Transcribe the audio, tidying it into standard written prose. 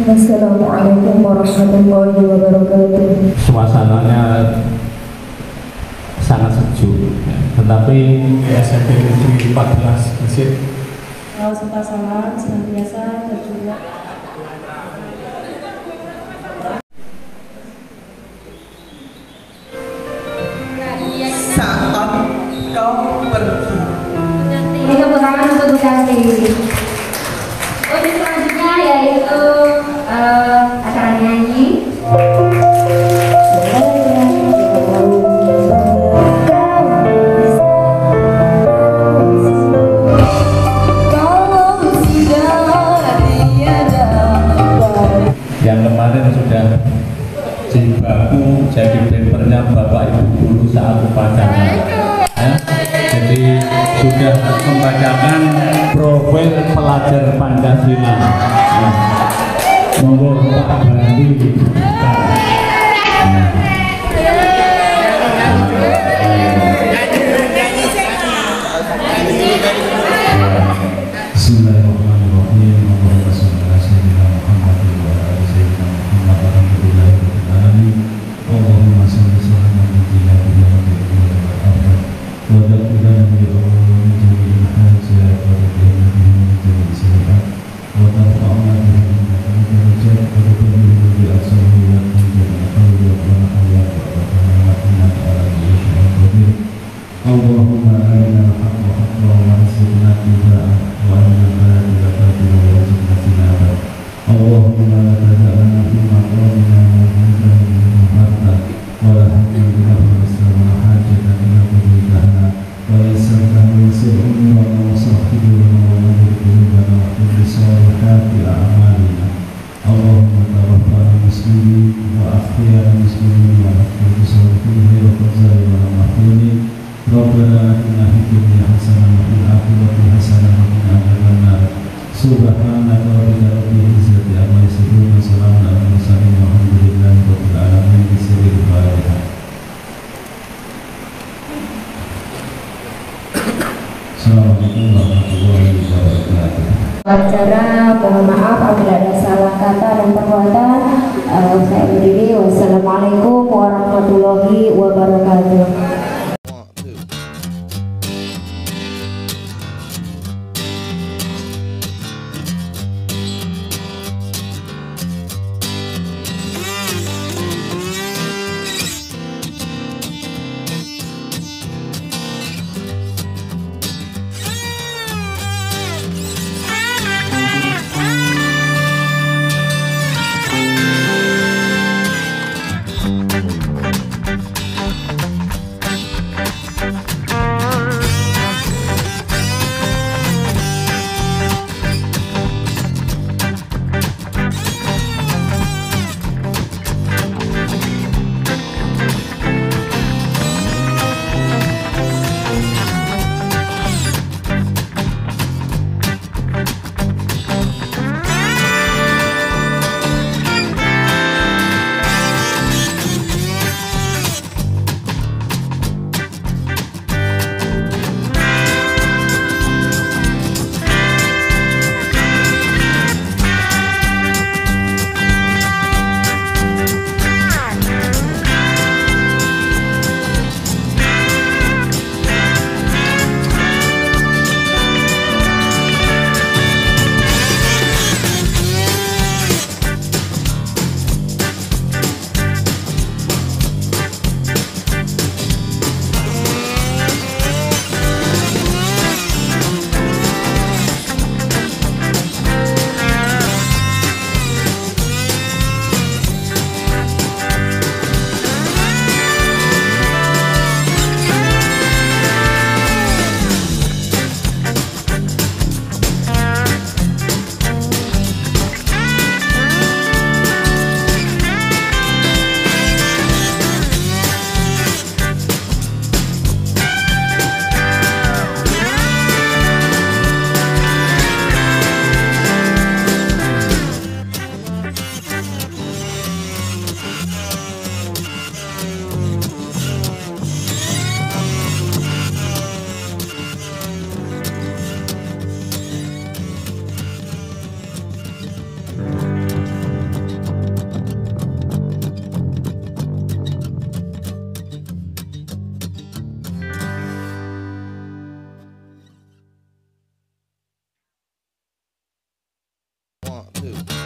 Assalamualaikum warahmatullahi wabarakatuh. Suasananya sangat sejuk, tetapi SMP Negeri 14 Gresik Suasana senantiasa terjual. Saat kau pergi. Ini kebetulan untuk Bekasi. Untuk selanjutnya yaitu acara nyanyi. Yang kemarin sudah jibaku jadi bempernya Bapak Ibu guru saat upacara, ya. Jadi sudah membacakan profil pelajar Pancasila. Monggo Pak Bandi. Bismillahirrahmanirrahim. Allahumma shalli ala sayyidina Muhammadin wa ala ali sayyidina Muhammad alhamdulillahi rabbil alamin. Allahumma shalli sallallahu alaihi wa sallam wa ja'alna min jami'il hajat wa taqina min jami'is sayyi'at wa tarfa'na bihi min darajat wa tuballighu bi aqsami wa min jami'il khayri wa nahya wa ta'ala ala kulli qadir. Allahumma arina al-haqqa haqqan warzuqna ittiba'ah wa arina al-batila batilan warzuqna ijtinabah. Allahumma la taj'alna fi maqamina mudhiban min harta wa la hamdan illa wa hajatan illa qadaytana wa yassarta yassir umurana wa sahhilna wa nadir qulubana wa kulli salihati a'malina. Allahumma tawaffana muslimin wa ahyina muslimin wa akhir salihin wa qadari wa mahfudin. Rabbana atina fid dunya hasanah wa fil akhirati hasanah wa qina adzabannar. Subhanaka rabbil izzati amma yasifun wa salamun alal mursalin walhamdulillahi rabbil alamin. Bismillahir Fatihah. Assalamualaikum warahmatullahi wabarakatuh. Acara, mohon maaf apabila ada salah kata dan perbuatan. Saya berdiri. Wassalamualaikum warahmatullahi wabarakatuh. One, two.